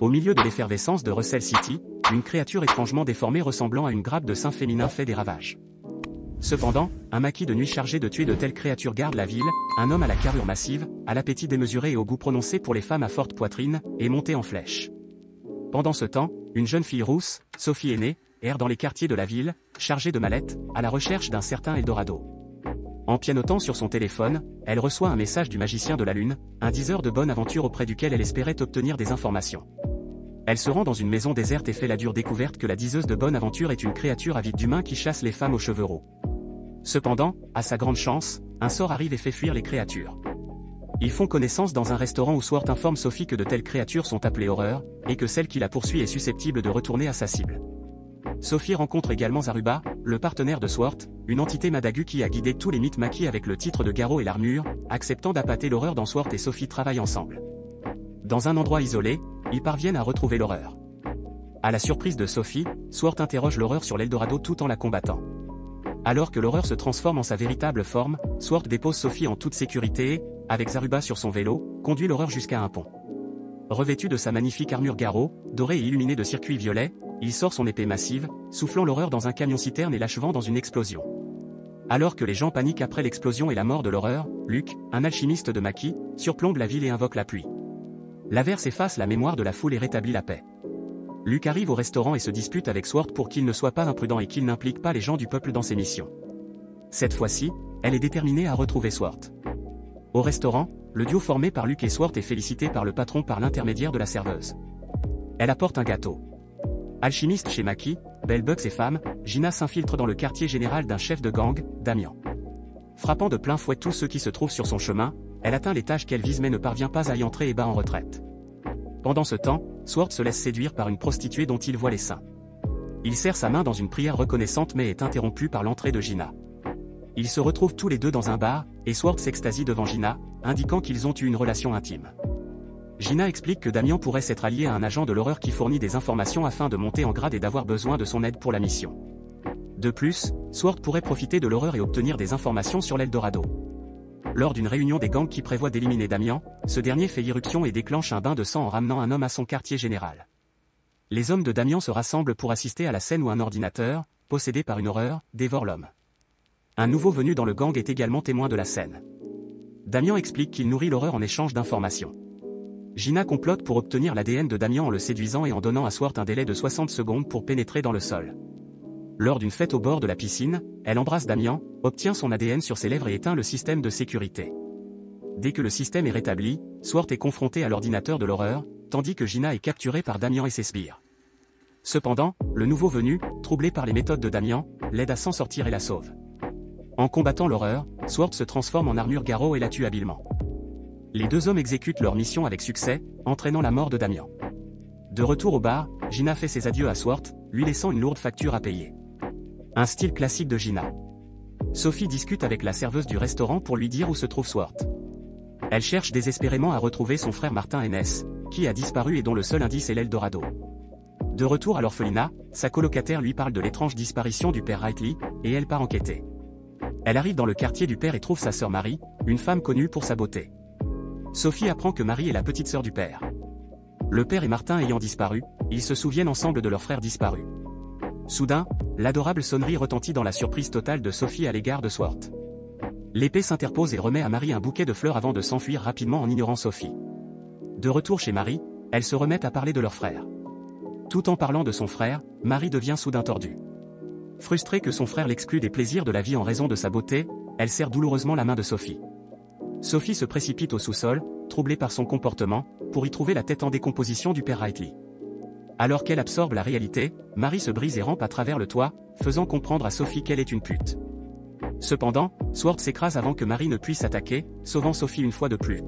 Au milieu de l'effervescence de Russell City, une créature étrangement déformée ressemblant à une grappe de seins féminins fait des ravages. Cependant, un maquis de nuit chargé de tuer de telles créatures garde la ville, un homme à la carrure massive, à l'appétit démesuré et au goût prononcé pour les femmes à forte poitrine, est monté en flèche. Pendant ce temps, une jeune fille rousse, Sophie aînée, erre dans les quartiers de la ville, chargée de mallettes, à la recherche d'un certain Eldorado. En pianotant sur son téléphone, elle reçoit un message du magicien de la lune, un diseur de bonne aventure auprès duquel elle espérait obtenir des informations. Elle se rend dans une maison déserte et fait la dure découverte que la diseuse de bonne aventure est une créature avide d'humains qui chasse les femmes aux cheveux roux. Cependant, à sa grande chance, un sort arrive et fait fuir les créatures. Ils font connaissance dans un restaurant où Swart informe Sophie que de telles créatures sont appelées horreurs, et que celle qui la poursuit est susceptible de retourner à sa cible. Sophie rencontre également Zaruba, le partenaire de Swart, une entité Madagu qui a guidé tous les mythes maquis avec le titre de Garrot et l'armure, acceptant d'appâter l'horreur dans Swart et Sophie travaillent ensemble. Dans un endroit isolé, ils parviennent à retrouver l'horreur. À la surprise de Sophie, Swart interroge l'horreur sur l'Eldorado tout en la combattant. Alors que l'horreur se transforme en sa véritable forme, Swart dépose Sophie en toute sécurité et, avec Zaruba sur son vélo, conduit l'horreur jusqu'à un pont. Revêtu de sa magnifique armure Garrot, dorée et illuminée de circuits violets, il sort son épée massive, soufflant l'horreur dans un camion-citerne et l'achevant dans une explosion. Alors que les gens paniquent après l'explosion et la mort de l'horreur, Luke, un alchimiste de maquis, surplombe la ville et invoque la pluie. L'averse efface la mémoire de la foule et rétablit la paix. Luke arrive au restaurant et se dispute avec Swart pour qu'il ne soit pas imprudent et qu'il n'implique pas les gens du peuple dans ses missions. Cette fois-ci, elle est déterminée à retrouver Swart. Au restaurant, le duo formé par Luke et Swart est félicité par le patron par l'intermédiaire de la serveuse. Elle apporte un gâteau. Alchimiste chez Maquis, Belle Bugs et femme, Gina s'infiltre dans le quartier général d'un chef de gang, Damian. Frappant de plein fouet tous ceux qui se trouvent sur son chemin, elle atteint l'étage qu'elle vise mais ne parvient pas à y entrer et bat en retraite. Pendant ce temps, Swart se laisse séduire par une prostituée dont il voit les seins. Il serre sa main dans une prière reconnaissante mais est interrompu par l'entrée de Gina. Ils se retrouvent tous les deux dans un bar, et Swart s'extasie devant Gina, indiquant qu'ils ont eu une relation intime. Gina explique que Damian pourrait s'être allié à un agent de l'horreur qui fournit des informations afin de monter en grade et d'avoir besoin de son aide pour la mission. De plus, Swart pourrait profiter de l'horreur et obtenir des informations sur l'Eldorado. Lors d'une réunion des gangs qui prévoit d'éliminer Damian, ce dernier fait irruption et déclenche un bain de sang en ramenant un homme à son quartier général. Les hommes de Damian se rassemblent pour assister à la scène où un ordinateur, possédé par une horreur, dévore l'homme. Un nouveau venu dans le gang est également témoin de la scène. Damian explique qu'il nourrit l'horreur en échange d'informations. Gina complote pour obtenir l'ADN de Damian en le séduisant et en donnant à Swart un délai de 60 secondes pour pénétrer dans le sol. Lors d'une fête au bord de la piscine, elle embrasse Damian, obtient son ADN sur ses lèvres et éteint le système de sécurité. Dès que le système est rétabli, Swart est confronté à l'ordinateur de l'horreur, tandis que Gina est capturée par Damian et ses sbires. Cependant, le nouveau venu, troublé par les méthodes de Damian, l'aide à s'en sortir et la sauve. En combattant l'horreur, Swart se transforme en armure Garrot et la tue habilement. Les deux hommes exécutent leur mission avec succès, entraînant la mort de Damian. De retour au bar, Gina fait ses adieux à Swart, lui laissant une lourde facture à payer. Un style classique de Gina. Sophie discute avec la serveuse du restaurant pour lui dire où se trouve Swart. Elle cherche désespérément à retrouver son frère Martin Henness, qui a disparu et dont le seul indice est l'Eldorado. De retour à l'orphelinat, sa colocataire lui parle de l'étrange disparition du père Wrightley, et elle part enquêter. Elle arrive dans le quartier du père et trouve sa sœur Marie, une femme connue pour sa beauté. Sophie apprend que Marie est la petite sœur du père. Le père et Martin ayant disparu, ils se souviennent ensemble de leur frère disparu. Soudain, l'adorable sonnerie retentit dans la surprise totale de Sophie à l'égard de Swart. L'épée s'interpose et remet à Marie un bouquet de fleurs avant de s'enfuir rapidement en ignorant Sophie. De retour chez Marie, elles se remettent à parler de leur frère. Tout en parlant de son frère, Marie devient soudain tordue. Frustrée que son frère l'exclue des plaisirs de la vie en raison de sa beauté, elle serre douloureusement la main de Sophie. Sophie se précipite au sous-sol, troublée par son comportement, pour y trouver la tête en décomposition du père Wrightley. Alors qu'elle absorbe la réalité, Marie se brise et rampe à travers le toit, faisant comprendre à Sophie qu'elle est une pute. Cependant, Swart s'écrase avant que Marie ne puisse attaquer, sauvant Sophie une fois de plus.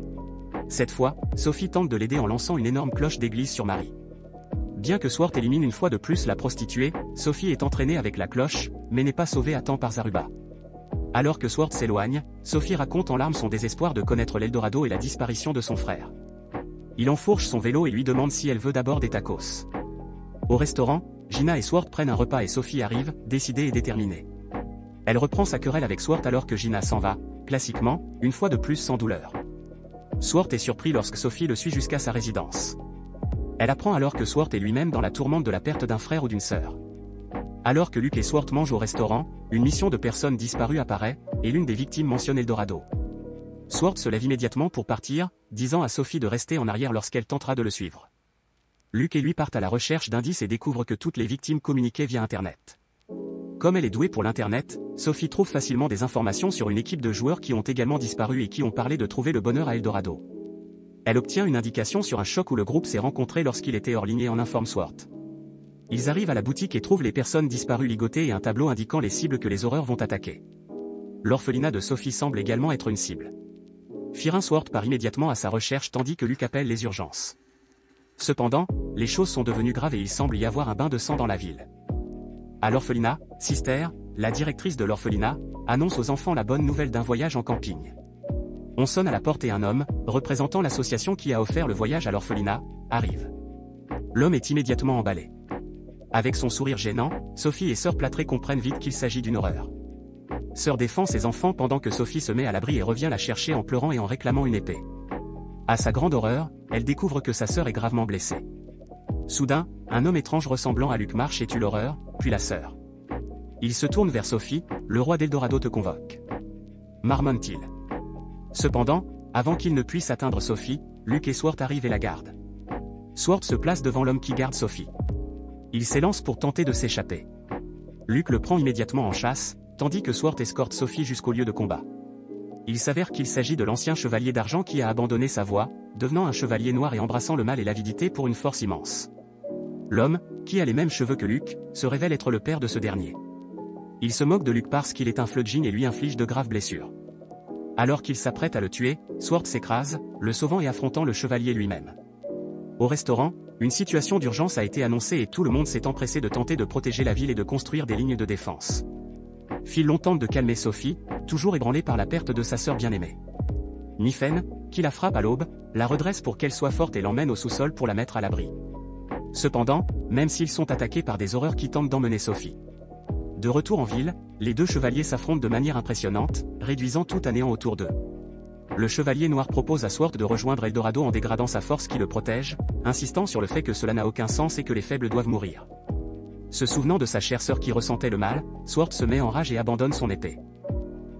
Cette fois, Sophie tente de l'aider en lançant une énorme cloche d'église sur Marie. Bien que Swart élimine une fois de plus la prostituée, Sophie est entraînée avec la cloche, mais n'est pas sauvée à temps par Zaruba. Alors que Swart s'éloigne, Sophie raconte en larmes son désespoir de connaître l'Eldorado et la disparition de son frère. Il enfourche son vélo et lui demande si elle veut d'abord des tacos. Au restaurant, Gina et Swart prennent un repas et Sophie arrive, décidée et déterminée. Elle reprend sa querelle avec Swart alors que Gina s'en va, classiquement, une fois de plus sans douleur. Swart est surpris lorsque Sophie le suit jusqu'à sa résidence. Elle apprend alors que Swart est lui-même dans la tourmente de la perte d'un frère ou d'une sœur. Alors que Luke et Swart mangent au restaurant, une mission de personnes disparues apparaît, et l'une des victimes mentionne Eldorado. Swart se lève immédiatement pour partir, disant à Sophie de rester en arrière lorsqu'elle tentera de le suivre. Luke et lui partent à la recherche d'indices et découvrent que toutes les victimes communiquaient via Internet. Comme elle est douée pour l'Internet, Sophie trouve facilement des informations sur une équipe de joueurs qui ont également disparu et qui ont parlé de trouver le bonheur à Eldorado. Elle obtient une indication sur un choc où le groupe s'est rencontré lorsqu'il était hors ligne et en informe Swart. Ils arrivent à la boutique et trouvent les personnes disparues ligotées et un tableau indiquant les cibles que les horreurs vont attaquer. L'orphelinat de Sophie semble également être une cible. Firin Swart part immédiatement à sa recherche tandis que Luke appelle les urgences. Cependant, les choses sont devenues graves et il semble y avoir un bain de sang dans la ville. À l'orphelinat, Sister, la directrice de l'orphelinat, annonce aux enfants la bonne nouvelle d'un voyage en camping. On sonne à la porte et un homme, représentant l'association qui a offert le voyage à l'orphelinat, arrive. L'homme est immédiatement emballé. Avec son sourire gênant, Sophie et Sœur Plâtrée comprennent vite qu'il s'agit d'une horreur. Sœur défend ses enfants pendant que Sophie se met à l'abri et revient la chercher en pleurant et en réclamant une épée. À sa grande horreur, elle découvre que sa sœur est gravement blessée. Soudain, un homme étrange ressemblant à Luke marche et tue l'horreur, puis la sœur. Il se tourne vers Sophie, le roi d'Eldorado te convoque. Marmonne-t-il. Cependant, avant qu'il ne puisse atteindre Sophie, Luke et Swart arrivent et la gardent. Swart se place devant l'homme qui garde Sophie. Il s'élance pour tenter de s'échapper. Luke le prend immédiatement en chasse, tandis que Swart escorte Sophie jusqu'au lieu de combat. Il s'avère qu'il s'agit de l'ancien chevalier d'argent qui a abandonné sa voie, devenant un chevalier noir et embrassant le mal et l'avidité pour une force immense. L'homme, qui a les mêmes cheveux que Luke, se révèle être le père de ce dernier. Il se moque de Luke parce qu'il est un fledgling et lui inflige de graves blessures. Alors qu'il s'apprête à le tuer, Swart s'écrase, le sauvant et affrontant le chevalier lui-même. Au restaurant, une situation d'urgence a été annoncée et tout le monde s'est empressé de tenter de protéger la ville et de construire des lignes de défense. Philon tente de calmer Sophie, toujours ébranlée par la perte de sa sœur bien-aimée. Nifen, qui la frappe à l'aube, la redresse pour qu'elle soit forte et l'emmène au sous-sol pour la mettre à l'abri. Cependant, même s'ils sont attaqués par des horreurs qui tentent d'emmener Sophie. De retour en ville, les deux chevaliers s'affrontent de manière impressionnante, réduisant tout à néant autour d'eux. Le chevalier noir propose à Swart de rejoindre Eldorado en dégradant sa force qui le protège, insistant sur le fait que cela n'a aucun sens et que les faibles doivent mourir. Se souvenant de sa chère sœur qui ressentait le mal, Swart se met en rage et abandonne son épée.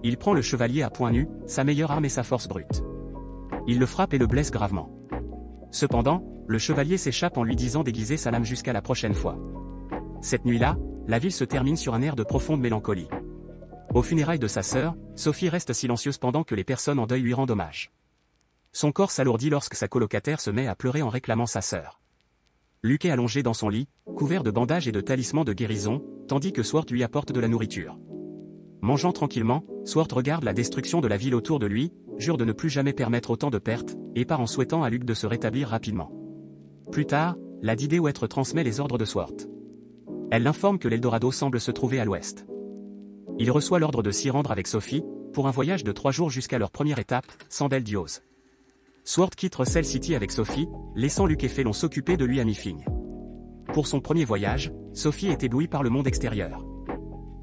Il prend le chevalier à poing nu, sa meilleure arme et sa force brute. Il le frappe et le blesse gravement. Cependant, le chevalier s'échappe en lui disant d'aiguiser sa lame jusqu'à la prochaine fois. Cette nuit-là, la ville se termine sur un air de profonde mélancolie. Aux funérailles de sa sœur, Sophie reste silencieuse pendant que les personnes en deuil lui rendent hommage. Son corps s'alourdit lorsque sa colocataire se met à pleurer en réclamant sa sœur. Luke est allongé dans son lit, couvert de bandages et de talismans de guérison, tandis que Swart lui apporte de la nourriture. Mangeant tranquillement, Swart regarde la destruction de la ville autour de lui, jure de ne plus jamais permettre autant de pertes, et part en souhaitant à Luke de se rétablir rapidement. Plus tard, la Didéouêtre transmet les ordres de Swart. Elle l'informe que l'Eldorado semble se trouver à l'ouest. Il reçoit l'ordre de s'y rendre avec Sophie, pour un voyage de 3 jours jusqu'à leur première étape, Sandel Dios. Swart quitte Russell City avec Sophie, laissant Luke et Philon s'occuper de lui à mi-figne. Pour son premier voyage, Sophie est éblouie par le monde extérieur.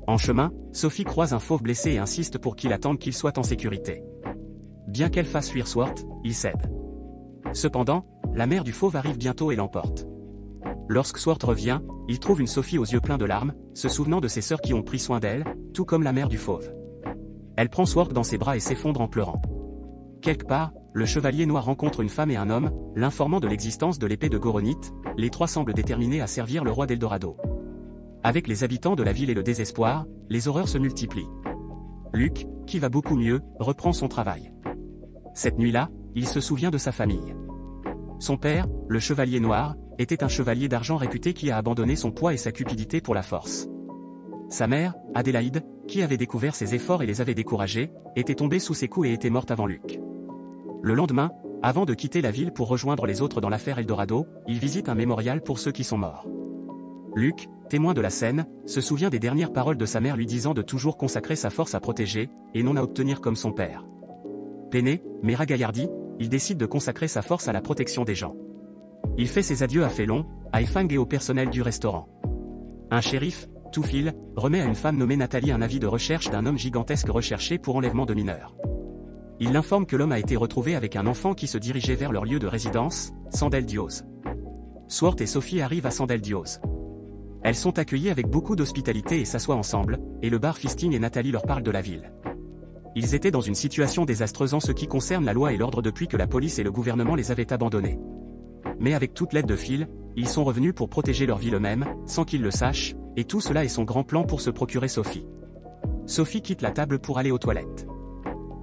En chemin, Sophie croise un fauve blessé et insiste pour qu'il attende qu'il soit en sécurité. Bien qu'elle fasse fuir Swart, il cède. Cependant, la mère du fauve arrive bientôt et l'emporte. Lorsque Swart revient, il trouve une Sophie aux yeux pleins de larmes, se souvenant de ses sœurs qui ont pris soin d'elle, tout comme la mère du fauve. Elle prend Swart dans ses bras et s'effondre en pleurant. Quelque part, le chevalier noir rencontre une femme et un homme, l'informant de l'existence de l'épée de Goronite. Les trois semblent déterminés à servir le roi d'Eldorado. Avec les habitants de la ville et le désespoir, les horreurs se multiplient. Luke, qui va beaucoup mieux, reprend son travail. Cette nuit-là, il se souvient de sa famille. Son père, le chevalier noir, était un chevalier d'argent réputé qui a abandonné son poids et sa cupidité pour la force. Sa mère, Adélaïde, qui avait découvert ses efforts et les avait découragés, était tombée sous ses coups et était morte avant Luke. Le lendemain, avant de quitter la ville pour rejoindre les autres dans l'affaire Eldorado, il visite un mémorial pour ceux qui sont morts. Luke, témoin de la scène, se souvient des dernières paroles de sa mère lui disant de toujours consacrer sa force à protéger, et non à obtenir comme son père. Peiné, mais ragaillardi, il décide de consacrer sa force à la protection des gens. Il fait ses adieux à Philon, à Efang et au personnel du restaurant. Un shérif, Toufil, remet à une femme nommée Nathalie un avis de recherche d'un homme gigantesque recherché pour enlèvement de mineurs. Il l'informe que l'homme a été retrouvé avec un enfant qui se dirigeait vers leur lieu de résidence, Sandel Dios. Swart et Sophie arrivent à Sandal Dios. Elles sont accueillies avec beaucoup d'hospitalité et s'assoient ensemble, et le bar Fisting et Nathalie leur parlent de la ville. Ils étaient dans une situation désastreuse en ce qui concerne la loi et l'ordre depuis que la police et le gouvernement les avaient abandonnés. Mais avec toute l'aide de Phil, ils sont revenus pour protéger leur ville eux-mêmes, sans qu'ils le sachent, et tout cela est son grand plan pour se procurer Sophie. Sophie quitte la table pour aller aux toilettes.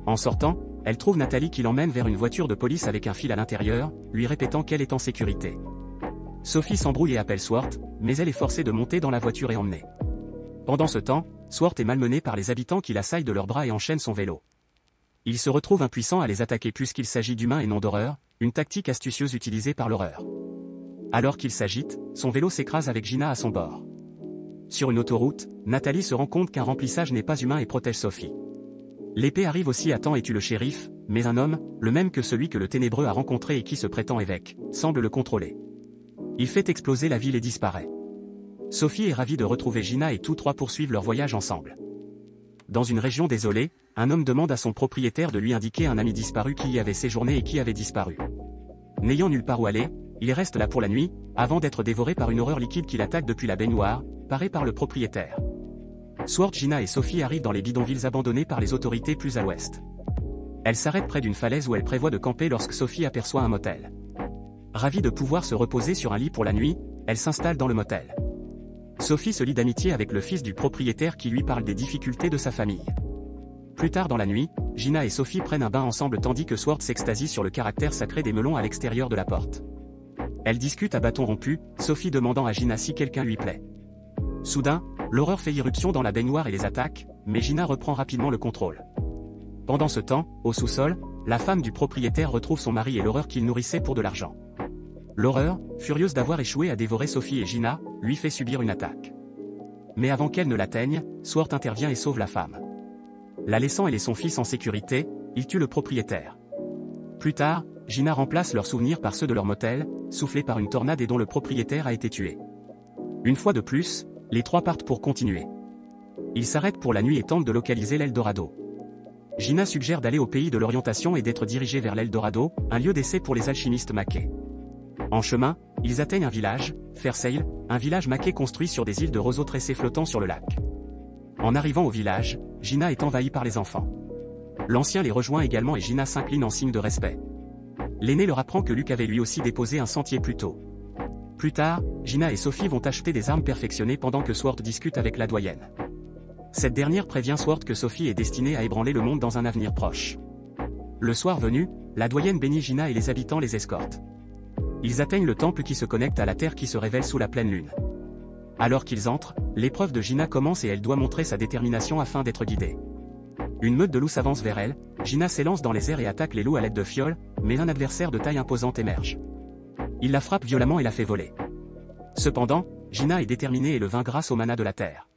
En sortant, elle trouve Nathalie qui l'emmène vers une voiture de police avec un fil à l'intérieur, lui répétant qu'elle est en sécurité. Sophie s'embrouille et appelle Swart, mais elle est forcée de monter dans la voiture et emmenée. Pendant ce temps, Swart est malmené par les habitants qui l'assaillent de leurs bras et enchaînent son vélo. Il se retrouve impuissant à les attaquer puisqu'il s'agit d'humains et non d'horreurs, une tactique astucieuse utilisée par l'horreur. Alors qu'il s'agite, son vélo s'écrase avec Gina à son bord. Sur une autoroute, Nathalie se rend compte qu'un remplissage n'est pas humain et protège Sophie. L'épée arrive aussi à temps et tue le shérif, mais un homme, le même que celui que le ténébreux a rencontré et qui se prétend évêque, semble le contrôler. Il fait exploser la ville et disparaît. Sophie est ravie de retrouver Gina et tous trois poursuivent leur voyage ensemble. Dans une région désolée, un homme demande à son propriétaire de lui indiquer un ami disparu qui y avait séjourné et qui avait disparu. N'ayant nulle part où aller, il reste là pour la nuit, avant d'être dévoré par une horreur liquide qui l'attaque depuis la baignoire, parée par le propriétaire. Swart, Gina et Sophie arrivent dans les bidonvilles abandonnés par les autorités plus à l'ouest. Elles s'arrêtent près d'une falaise où elles prévoient de camper lorsque Sophie aperçoit un motel. Ravie de pouvoir se reposer sur un lit pour la nuit, elle s'installe dans le motel. Sophie se lie d'amitié avec le fils du propriétaire qui lui parle des difficultés de sa famille. Plus tard dans la nuit, Gina et Sophie prennent un bain ensemble tandis que Swart s'extasie sur le caractère sacré des melons à l'extérieur de la porte. Elles discutent à bâton rompu, Sophie demandant à Gina si quelqu'un lui plaît. Soudain, l'horreur fait irruption dans la baignoire et les attaque, mais Gina reprend rapidement le contrôle. Pendant ce temps, au sous-sol, la femme du propriétaire retrouve son mari et l'horreur qu'il nourrissait pour de l'argent. L'horreur, furieuse d'avoir échoué à dévorer Sophie et Gina, lui fait subir une attaque. Mais avant qu'elle ne l'atteigne, Swart intervient et sauve la femme. La laissant elle et son fils en sécurité, il tue le propriétaire. Plus tard, Gina remplace leurs souvenirs par ceux de leur motel, soufflés par une tornade et dont le propriétaire a été tué. Une fois de plus, les trois partent pour continuer. Ils s'arrêtent pour la nuit et tentent de localiser l'Eldorado. Gina suggère d'aller au pays de l'orientation et d'être dirigés vers l'Eldorado, un lieu d'essai pour les alchimistes maquais. En chemin, ils atteignent un village, Fairsail, un village maquais construit sur des îles de roseaux tressés flottant sur le lac. En arrivant au village, Gina est envahie par les enfants. L'ancien les rejoint également et Gina s'incline en signe de respect. L'aîné leur apprend que Luc avait lui aussi déposé un sentier plus tôt. Plus tard, Gina et Sophie vont acheter des armes perfectionnées pendant que Swart discute avec la doyenne. Cette dernière prévient Swart que Sophie est destinée à ébranler le monde dans un avenir proche. Le soir venu, la doyenne bénit Gina et les habitants les escortent. Ils atteignent le temple qui se connecte à la terre qui se révèle sous la pleine lune. Alors qu'ils entrent, l'épreuve de Gina commence et elle doit montrer sa détermination afin d'être guidée. Une meute de loups s'avance vers elle, Gina s'élance dans les airs et attaque les loups à l'aide de fioles, mais un adversaire de taille imposante émerge. Il la frappe violemment et la fait voler. Cependant, Gina est déterminée et le vainc grâce au mana de la terre.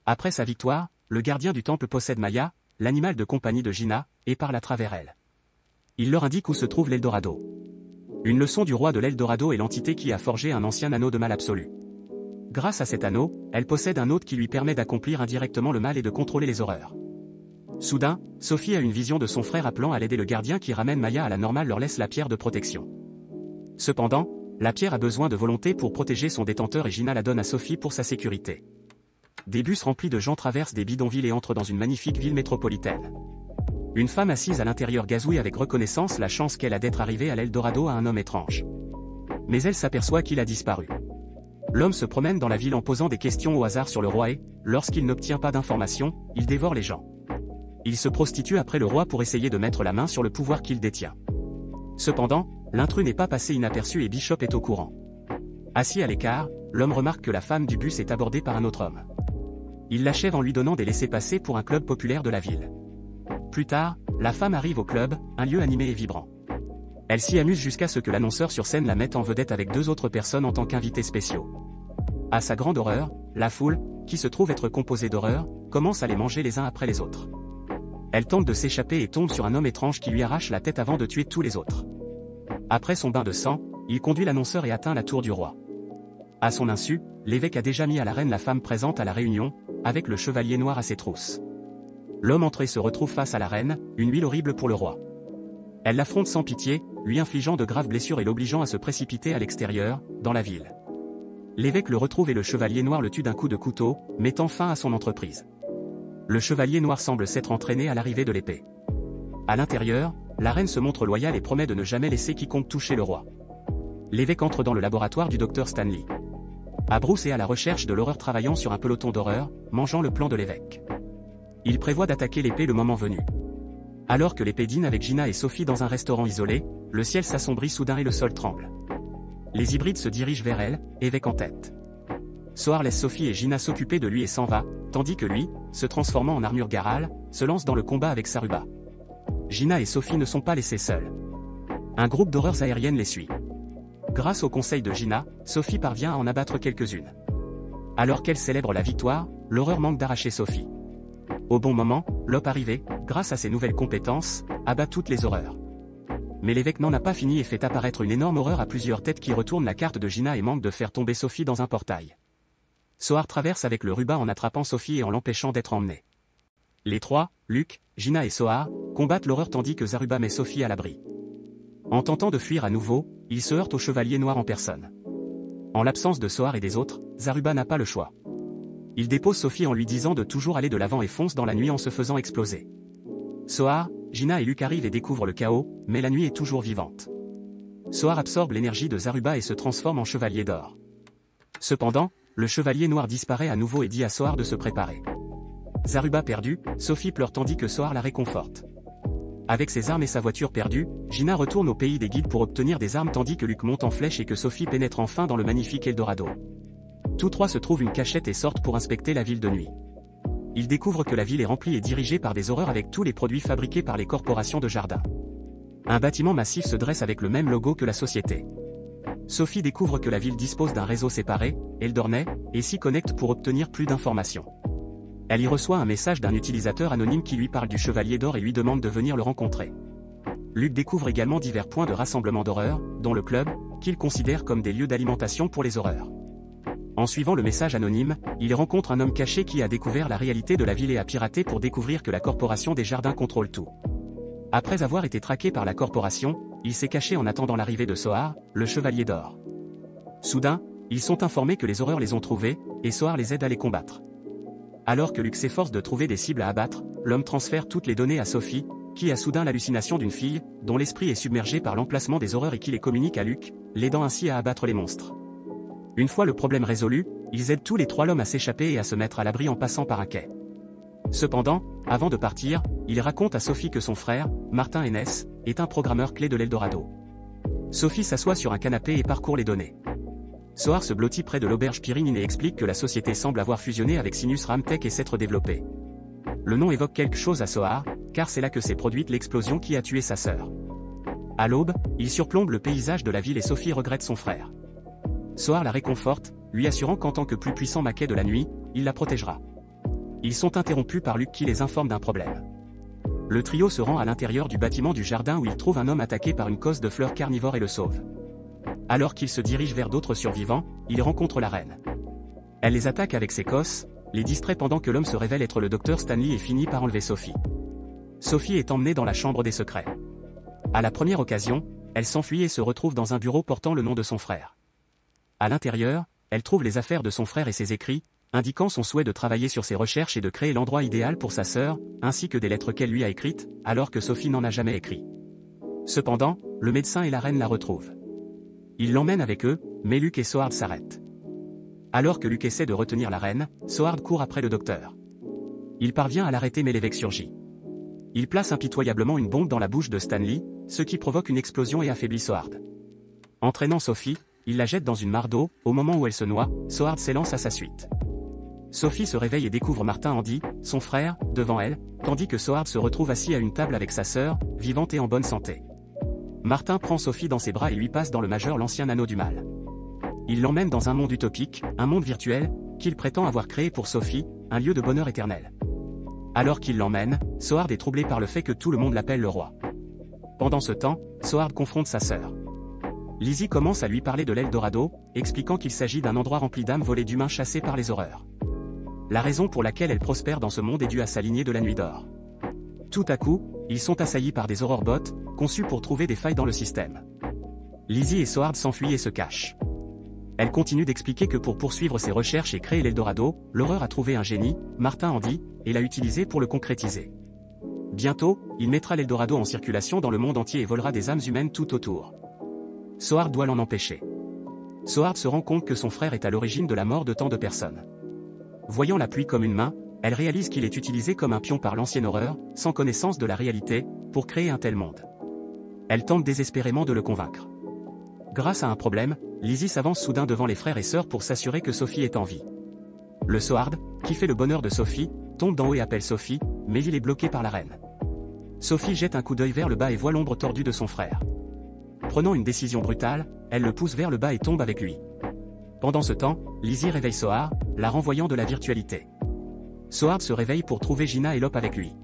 Après sa victoire, le gardien du temple possède Maya, l'animal de compagnie de Gina, et parle à travers elle. Il leur indique où se trouve l'Eldorado. Une leçon du roi de l'Eldorado est l'entité qui a forgé un ancien anneau de mal absolu. Grâce à cet anneau, elle possède un autre qui lui permet d'accomplir indirectement le mal et de contrôler les horreurs. Soudain, Sophie a une vision de son frère appelant à l'aider le gardien qui ramène Maya à la normale leur laisse la pierre de protection. Cependant, la pierre a besoin de volonté pour protéger son détenteur et Gina la donne à Sophie pour sa sécurité. Des bus remplis de gens traversent des bidonvilles et entrent dans une magnifique ville métropolitaine. Une femme assise à l'intérieur gazouille avec reconnaissance la chance qu'elle a d'être arrivée à l'Eldorado à un homme étrange. Mais elle s'aperçoit qu'il a disparu. L'homme se promène dans la ville en posant des questions au hasard sur le roi et, lorsqu'il n'obtient pas d'informations, il dévore les gens. Il se prostitue après le roi pour essayer de mettre la main sur le pouvoir qu'il détient. Cependant, l'intrus n'est pas passé inaperçu et Bishop est au courant. Assis à l'écart, l'homme remarque que la femme du bus est abordée par un autre homme. Il l'achève en lui donnant des laissez-passer pour un club populaire de la ville. Plus tard, la femme arrive au club, un lieu animé et vibrant. Elle s'y amuse jusqu'à ce que l'annonceur sur scène la mette en vedette avec deux autres personnes en tant qu'invités spéciaux. À sa grande horreur, la foule, qui se trouve être composée d'horreurs, commence à les manger les uns après les autres. Elle tente de s'échapper et tombe sur un homme étrange qui lui arrache la tête avant de tuer tous les autres. Après son bain de sang, il conduit l'annonceur et atteint la tour du roi. À son insu, l'évêque a déjà mis à la reine la femme présente à la réunion, avec le chevalier noir à ses trousses. L'homme entré se retrouve face à la reine, une huile horrible pour le roi. Elle l'affronte sans pitié, lui infligeant de graves blessures et l'obligeant à se précipiter à l'extérieur, dans la ville. L'évêque le retrouve et le chevalier noir le tue d'un coup de couteau, mettant fin à son entreprise. Le chevalier noir semble s'être entraîné à l'arrivée de l'épée. À l'intérieur, la reine se montre loyale et promet de ne jamais laisser quiconque toucher le roi. L'évêque entre dans le laboratoire du docteur Stanley. À Bruce est à la recherche de l'horreur travaillant sur un peloton d'horreur, mangeant le plan de l'évêque. Il prévoit d'attaquer l'épée le moment venu. Alors que l'épée dîne avec Gina et Sophie dans un restaurant isolé, le ciel s'assombrit soudain et le sol tremble. Les hybrides se dirigent vers elle, évêque en tête. Soar laisse Sophie et Gina s'occuper de lui et s'en va, tandis que lui, se transformant en armure Garale, se lance dans le combat avec Saruba. Gina et Sophie ne sont pas laissées seules. Un groupe d'horreurs aériennes les suit. Grâce au conseil de Gina, Sophie parvient à en abattre quelques-unes. Alors qu'elle célèbre la victoire, l'horreur manque d'arracher Sophie. Au bon moment, Lop arrivé, grâce à ses nouvelles compétences, abat toutes les horreurs. Mais l'évêque n'en a pas fini et fait apparaître une énorme horreur à plusieurs têtes qui retourne la carte de Gina et manque de faire tomber Sophie dans un portail. Soar traverse avec le ruban en attrapant Sophie et en l'empêchant d'être emmenée. Les trois, Luke, Gina et Soar, combattent l'horreur tandis que Zaruba met Sophie à l'abri. En tentant de fuir à nouveau, il se heurte au chevalier noir en personne. En l'absence de Soar et des autres, Zaruba n'a pas le choix. Il dépose Sophie en lui disant de toujours aller de l'avant et fonce dans la nuit en se faisant exploser. Soar, Gina et Luke arrivent et découvrent le chaos, mais la nuit est toujours vivante. Soar absorbe l'énergie de Zaruba et se transforme en chevalier d'or. Cependant, le chevalier noir disparaît à nouveau et dit à Soar de se préparer. Zaruba perdu, Sophie pleure tandis que Soar la réconforte. Avec ses armes et sa voiture perdue, Gina retourne au pays des guides pour obtenir des armes tandis que Luke monte en flèche et que Sophie pénètre enfin dans le magnifique Eldorado. Tous trois se trouvent une cachette et sortent pour inspecter la ville de nuit. Ils découvrent que la ville est remplie et dirigée par des horreurs avec tous les produits fabriqués par les corporations de jardins. Un bâtiment massif se dresse avec le même logo que la société. Sophie découvre que la ville dispose d'un réseau séparé, Eldorney, et s'y connecte pour obtenir plus d'informations. Elle y reçoit un message d'un utilisateur anonyme qui lui parle du Chevalier d'Or et lui demande de venir le rencontrer. Luke découvre également divers points de rassemblement d'horreur, dont le club, qu'il considère comme des lieux d'alimentation pour les horreurs. En suivant le message anonyme, il rencontre un homme caché qui a découvert la réalité de la ville et a piraté pour découvrir que la corporation des jardins contrôle tout. Après avoir été traqué par la corporation, il s'est caché en attendant l'arrivée de Soar, le Chevalier d'Or. Soudain, ils sont informés que les horreurs les ont trouvés, et Soar les aide à les combattre. Alors que Luke s'efforce de trouver des cibles à abattre, l'homme transfère toutes les données à Sophie, qui a soudain l'hallucination d'une fille, dont l'esprit est submergé par l'emplacement des horreurs et qui les communique à Luke, l'aidant ainsi à abattre les monstres. Une fois le problème résolu, ils aident tous les trois l'homme à s'échapper et à se mettre à l'abri en passant par un quai. Cependant, avant de partir, il raconte à Sophie que son frère, Martin Henness, est un programmeur clé de l'Eldorado. Sophie s'assoit sur un canapé et parcourt les données. Soar se blottit près de l'auberge Pyrinine et explique que la société semble avoir fusionné avec Sinus Ramtech et s'être développée. Le nom évoque quelque chose à Soar, car c'est là que s'est produite l'explosion qui a tué sa sœur. À l'aube, il surplombe le paysage de la ville et Sophie regrette son frère. Soar la réconforte, lui assurant qu'en tant que plus puissant maquet de la nuit, il la protégera. Ils sont interrompus par Luke qui les informe d'un problème. Le trio se rend à l'intérieur du bâtiment du jardin où il trouve un homme attaqué par une cosse de fleurs carnivores et le sauve. Alors qu'il se dirige vers d'autres survivants, il rencontre la reine. Elle les attaque avec ses cosses, les distrait pendant que l'homme se révèle être le docteur Stanley et finit par enlever Sophie. Sophie est emmenée dans la chambre des secrets. À la première occasion, elle s'enfuit et se retrouve dans un bureau portant le nom de son frère. À l'intérieur, elle trouve les affaires de son frère et ses écrits, indiquant son souhait de travailler sur ses recherches et de créer l'endroit idéal pour sa sœur, ainsi que des lettres qu'elle lui a écrites, alors que Sophie n'en a jamais écrit. Cependant, le médecin et la reine la retrouvent. Ils l'emmènent avec eux, mais Luke et Soard s'arrêtent. Alors que Luke essaie de retenir la reine, Soard court après le docteur. Il parvient à l'arrêter mais l'évêque surgit. Il place impitoyablement une bombe dans la bouche de Stanley, ce qui provoque une explosion et affaiblit Soard. Entraînant Sophie, il la jette dans une mare d'eau, au moment où elle se noie, Soard s'élance à sa suite. Sophie se réveille et découvre Martin Andy, son frère, devant elle, tandis que Soard se retrouve assis à une table avec sa sœur, vivante et en bonne santé. Martin prend Sophie dans ses bras et lui passe dans le majeur l'ancien anneau du mal. Il l'emmène dans un monde utopique, un monde virtuel, qu'il prétend avoir créé pour Sophie, un lieu de bonheur éternel. Alors qu'il l'emmène, Soard est troublé par le fait que tout le monde l'appelle le roi. Pendant ce temps, Soard confronte sa sœur. Lizzie commence à lui parler de l'Eldorado, expliquant qu'il s'agit d'un endroit rempli d'âmes volées d'humains chassés par les horreurs. La raison pour laquelle elle prospère dans ce monde est due à sa lignée de la Nuit d'Or. Tout à coup, ils sont assaillis par des horror bots, conçus pour trouver des failles dans le système. Lizzie et Sword s'enfuient et se cachent. Elle continue d'expliquer que pour poursuivre ses recherches et créer l'Eldorado, l'horreur a trouvé un génie, Martin Andy, et l'a utilisé pour le concrétiser. Bientôt, il mettra l'Eldorado en circulation dans le monde entier et volera des âmes humaines tout autour. Sword doit l'en empêcher. Sword se rend compte que son frère est à l'origine de la mort de tant de personnes. Voyant la pluie comme une main, elle réalise qu'il est utilisé comme un pion par l'ancienne horreur, sans connaissance de la réalité, pour créer un tel monde. Elle tente désespérément de le convaincre. Grâce à un problème, Lizzie s'avance soudain devant les frères et sœurs pour s'assurer que Sophie est en vie. Le Sword, qui fait le bonheur de Sophie, tombe d'en haut et appelle Sophie, mais il est bloqué par la reine. Sophie jette un coup d'œil vers le bas et voit l'ombre tordue de son frère. Prenant une décision brutale, elle le pousse vers le bas et tombe avec lui. Pendant ce temps, Lizzie réveille Sword, la renvoyant de la virtualité. Sword se réveille pour trouver Gina et Lope avec lui.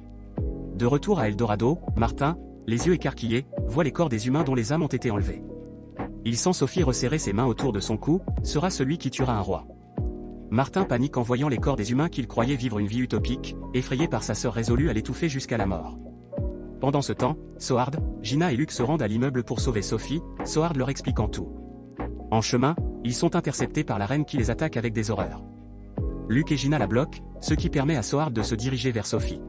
De retour à Eldorado, Martin, les yeux écarquillés, voit les corps des humains dont les âmes ont été enlevées. Il sent Sophie resserrer ses mains autour de son cou, sera celui qui tuera un roi. Martin panique en voyant les corps des humains qu'il croyait vivre une vie utopique, effrayé par sa sœur résolue à l'étouffer jusqu'à la mort. Pendant ce temps, Sword, Gina et Luke se rendent à l'immeuble pour sauver Sophie, Sword leur expliquant tout. En chemin, ils sont interceptés par la reine qui les attaque avec des horreurs. Luke et Gina la bloquent, ce qui permet à Sword de se diriger vers Sophie.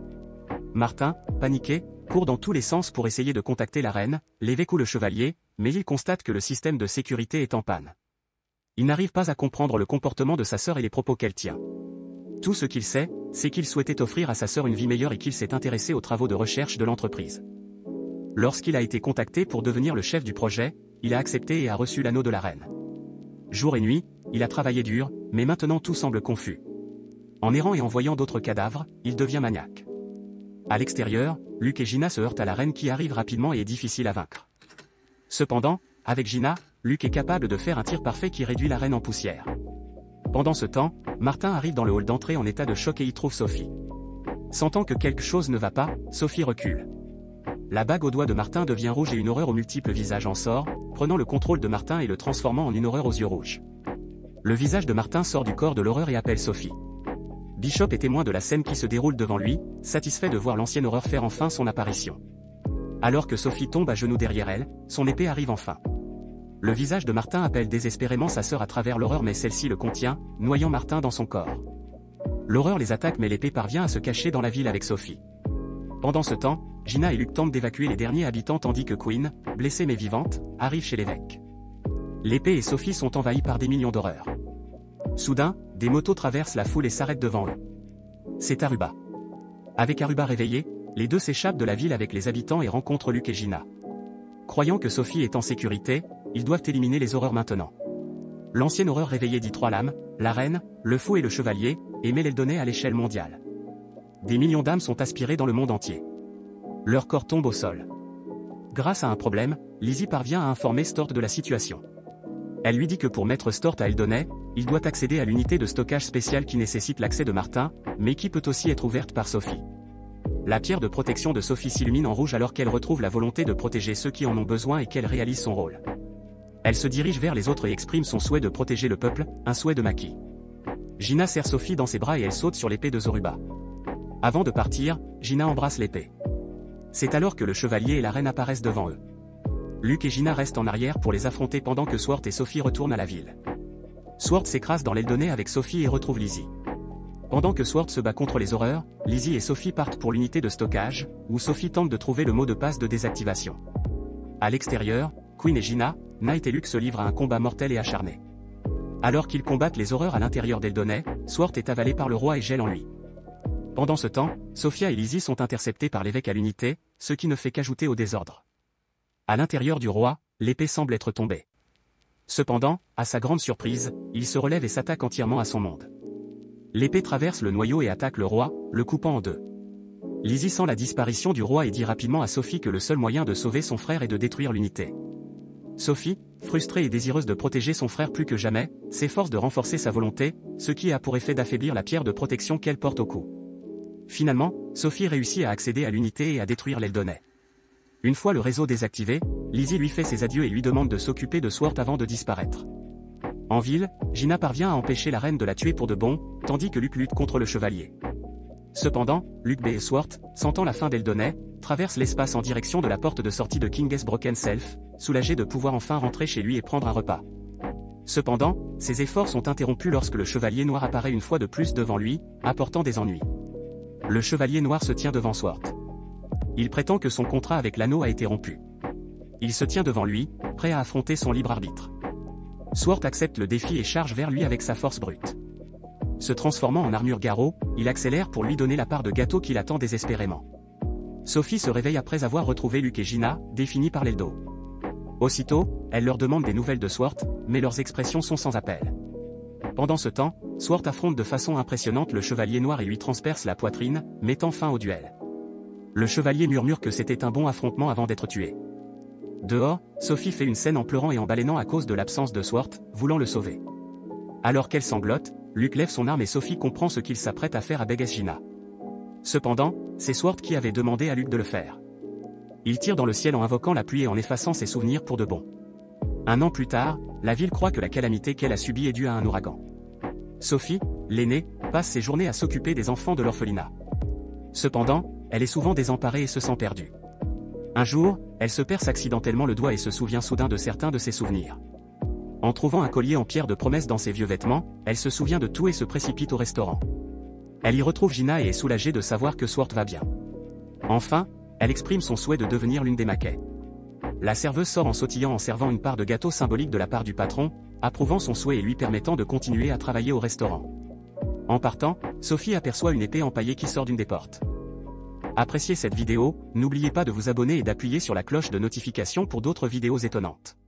Martin, paniqué, court dans tous les sens pour essayer de contacter la reine, l'évêque ou le chevalier, mais il constate que le système de sécurité est en panne. Il n'arrive pas à comprendre le comportement de sa sœur et les propos qu'elle tient. Tout ce qu'il sait, c'est qu'il souhaitait offrir à sa sœur une vie meilleure et qu'il s'est intéressé aux travaux de recherche de l'entreprise. Lorsqu'il a été contacté pour devenir le chef du projet, il a accepté et a reçu l'anneau de la reine. Jour et nuit, il a travaillé dur, mais maintenant tout semble confus. En errant et en voyant d'autres cadavres, il devient maniaque. À l'extérieur, Luke et Gina se heurtent à la reine qui arrive rapidement et est difficile à vaincre. Cependant, avec Gina, Luke est capable de faire un tir parfait qui réduit la reine en poussière. Pendant ce temps, Martin arrive dans le hall d'entrée en état de choc et y trouve Sophie. Sentant que quelque chose ne va pas, Sophie recule. La bague au doigt de Martin devient rouge et une horreur aux multiples visages en sort, prenant le contrôle de Martin et le transformant en une horreur aux yeux rouges. Le visage de Martin sort du corps de l'horreur et appelle Sophie. Bishop est témoin de la scène qui se déroule devant lui, satisfait de voir l'ancienne horreur faire enfin son apparition. Alors que Sophie tombe à genoux derrière elle, son épée arrive enfin. Le visage de Martin appelle désespérément sa sœur à travers l'horreur mais celle-ci le contient, noyant Martin dans son corps. L'horreur les attaque mais l'épée parvient à se cacher dans la ville avec Sophie. Pendant ce temps, Gina et Luke tentent d'évacuer les derniers habitants tandis que Queen, blessée mais vivante, arrive chez l'évêque. L'épée et Sophie sont envahis par des millions d'horreurs. Soudain, des motos traversent la foule et s'arrêtent devant eux. C'est Aruba. Avec Aruba réveillé, les deux s'échappent de la ville avec les habitants et rencontrent Luke et Gina. Croyant que Sophie est en sécurité, ils doivent éliminer les horreurs maintenant. L'ancienne horreur réveillée dit trois lames, la reine, le fou et le chevalier, et met l'Eldonné à l'échelle mondiale. Des millions d'âmes sont aspirées dans le monde entier. Leur corps tombe au sol. Grâce à un problème, Lizzie parvient à informer Stort de la situation. Elle lui dit que pour mettre Stort à Eldonné, il doit accéder à l'unité de stockage spéciale qui nécessite l'accès de Martin, mais qui peut aussi être ouverte par Sophie. La pierre de protection de Sophie s'illumine en rouge alors qu'elle retrouve la volonté de protéger ceux qui en ont besoin et qu'elle réalise son rôle. Elle se dirige vers les autres et exprime son souhait de protéger le peuple, un souhait de Maki. Gina serre Sophie dans ses bras et elle saute sur l'épée de Zoruba. Avant de partir, Gina embrasse l'épée. C'est alors que le chevalier et la reine apparaissent devant eux. Luke et Gina restent en arrière pour les affronter pendant que Sword et Sophie retournent à la ville. Sword s'écrase dans l'Eldonné avec Sophie et retrouve Lizzie. Pendant que Sword se bat contre les horreurs, Lizzie et Sophie partent pour l'unité de stockage, où Sophie tente de trouver le mot de passe de désactivation. À l'extérieur, Queen et Gina, Knight et Luke se livrent à un combat mortel et acharné. Alors qu'ils combattent les horreurs à l'intérieur d'Eldonné, Sword est avalé par le roi et gèle en lui. Pendant ce temps, Sophia et Lizzie sont interceptées par l'évêque à l'unité, ce qui ne fait qu'ajouter au désordre. À l'intérieur du roi, l'épée semble être tombée. Cependant, à sa grande surprise, il se relève et s'attaque entièrement à son monde. L'épée traverse le noyau et attaque le roi, le coupant en deux. Lizzie sent la disparition du roi et dit rapidement à Sophie que le seul moyen de sauver son frère est de détruire l'unité. Sophie, frustrée et désireuse de protéger son frère plus que jamais, s'efforce de renforcer sa volonté, ce qui a pour effet d'affaiblir la pierre de protection qu'elle porte au cou. Finalement, Sophie réussit à accéder à l'unité et à détruire l'Eldonné. Une fois le réseau désactivé, Lizzie lui fait ses adieux et lui demande de s'occuper de Sword avant de disparaître. En ville, Gina parvient à empêcher la reine de la tuer pour de bon, tandis que Luke lutte contre le chevalier. Cependant, Luke B et Swart, sentant la fin d'Eldoney, traversent l'espace en direction de la porte de sortie de King's Broken Self, soulagé de pouvoir enfin rentrer chez lui et prendre un repas. Cependant, ses efforts sont interrompus lorsque le Chevalier Noir apparaît une fois de plus devant lui, apportant des ennuis. Le Chevalier Noir se tient devant Swart. Il prétend que son contrat avec l'anneau a été rompu. Il se tient devant lui, prêt à affronter son libre arbitre. Swart accepte le défi et charge vers lui avec sa force brute. Se transformant en armure garrot, il accélère pour lui donner la part de gâteau qu'il attend désespérément. Sophie se réveille après avoir retrouvé Luke et Gina, définis par l'Eldo. Aussitôt, elle leur demande des nouvelles de Swart, mais leurs expressions sont sans appel. Pendant ce temps, Swart affronte de façon impressionnante le Chevalier Noir et lui transperce la poitrine, mettant fin au duel. Le Chevalier murmure que c'était un bon affrontement avant d'être tué. Dehors, Sophie fait une scène en pleurant et en baleinant à cause de l'absence de Swart, voulant le sauver. Alors qu'elle sanglote, Luke lève son arme et Sophie comprend ce qu'il s'apprête à faire avec Gina. Cependant, c'est Swart qui avait demandé à Luke de le faire. Il tire dans le ciel en invoquant la pluie et en effaçant ses souvenirs pour de bon. Un an plus tard, la ville croit que la calamité qu'elle a subie est due à un ouragan. Sophie, l'aînée, passe ses journées à s'occuper des enfants de l'orphelinat. Cependant, elle est souvent désemparée et se sent perdue. Un jour, elle se perce accidentellement le doigt et se souvient soudain de certains de ses souvenirs. En trouvant un collier en pierre de promesse dans ses vieux vêtements, elle se souvient de tout et se précipite au restaurant. Elle y retrouve Gina et est soulagée de savoir que Swart va bien. Enfin, elle exprime son souhait de devenir l'une des maquets. La serveuse sort en sautillant en servant une part de gâteau symbolique de la part du patron, approuvant son souhait et lui permettant de continuer à travailler au restaurant. En partant, Sophie aperçoit une épée empaillée qui sort d'une des portes. Appréciez cette vidéo, n'oubliez pas de vous abonner et d'appuyer sur la cloche de notification pour d'autres vidéos étonnantes.